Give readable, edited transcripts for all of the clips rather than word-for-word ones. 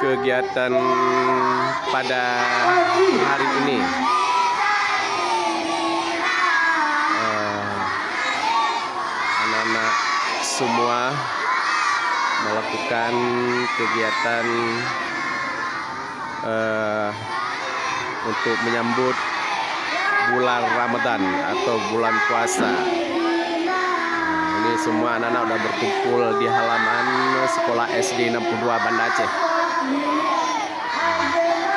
kegiatan pada hari ini. Anak-anak semua melakukan kegiatan untuk menyambut bulan Ramadan atau bulan puasa. Ini semua anak-anak udah berkumpul di halaman sekolah SD 62 Banda Aceh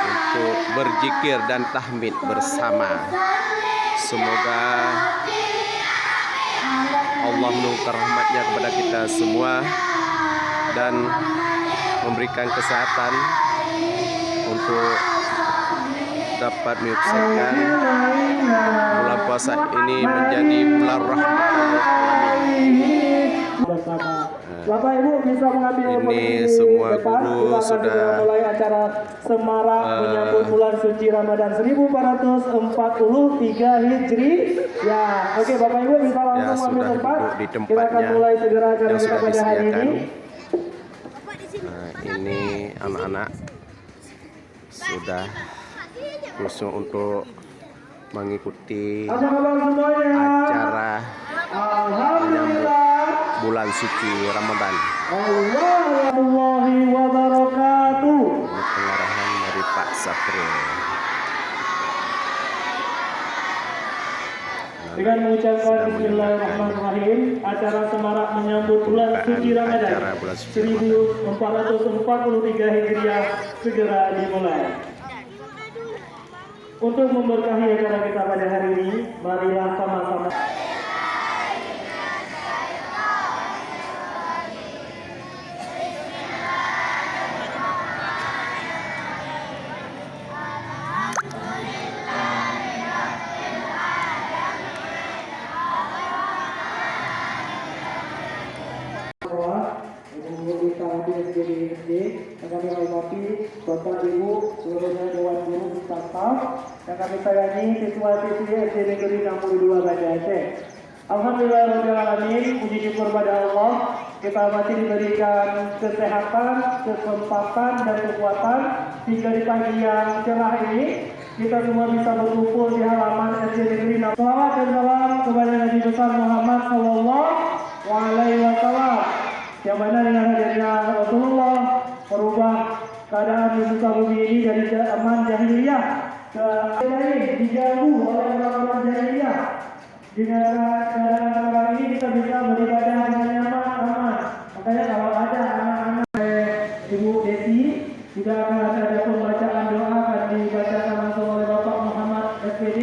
untuk berzikir dan tahmid bersama. Semoga Allah menurunkan rahmatnya kepada kita semua dan memberikan kesehatan untuk dapat menyukseskan bulan puasa ini menjadi bulan rahmatan bersama. Bapak Ibu bisa mengambil ini semua guru sudah mulai acara semarak menyambut bulan suci Ramadan 1443 Hijri. Ya, oke Bapak Ibu bisa langsung ambil tempat. Kita akan mulai segera acara kita pada hari ini. Ini anak-anak sudah khusus untuk mengikuti acara menyambut bulan suci Ramadan. Warahmatullahi wabarakatuh. Ini pengarahan dari Pak Safrul. Dengan mengucapkan Bismillahirrahmanirrahim, acara semarak menyambut bulan suci Ramadan 1443 Hijriah segera dimulai. Untuk memberkahi acara kita pada hari ini, marilah sama-sama. Kami hormati Bapak Ibu seluruhnya Dewan Guru Staf yang kami sayangi siswa-siswi SD Negeri 62 Banda Aceh. Alhamdulillahirrahmanirrahim, puji syukur pada Allah, kita masih diberikan kesehatan, kesempatan dan kekuatan hingga di pagi yang cerah ini kita semua bisa berkumpul di halaman SD Negeri 62. Salawat dan salam kepada Nabi besar Muhammad Sallallahu Alaihi Wasallam, yang mana dengan hadirnya Rasulullah merubah keadaan di muka bumi ini dari zaman jahiliyah ke lain, diganggu oleh orang-orang jahiliyah. Dengan keadaan ini kita bisa beribadah dengan nyaman, aman. Makanya kalau ada anak-anak Ibu Desi, juga akan ada pembacaan doa akan dibacakan langsung oleh Bapak Muhammad SPD,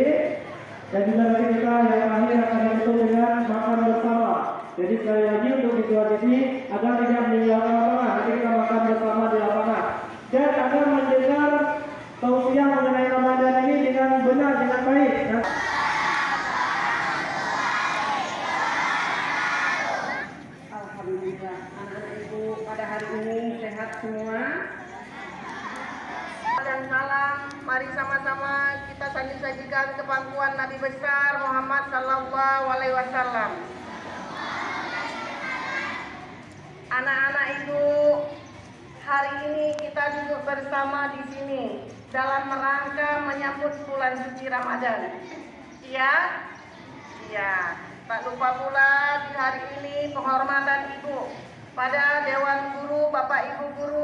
dan juga nanti kita yang akhir akan ditutup dengan makan bersama. Jadi sekali lagi untuk visualisasi agar tidak meninggalkan lapangan, nanti kita makan bersama di lapangan. Dan agar mendengar tausiah mengenai Ramadan ini dengan benar, dengan baik. Alhamdulillah, anak-anak ibu pada hari ini sehat semua. Dan salam, mari sama-sama kita sajikan ke pangkuan Nabi besar Muhammad Sallallahu Alaihi Wasallam. Anak-anak ibu, hari ini kita duduk bersama di sini dalam rangka menyambut bulan suci Ramadan. Iya, iya. Tak lupa pula di hari ini penghormatan ibu pada Dewan Guru, Bapak Ibu Guru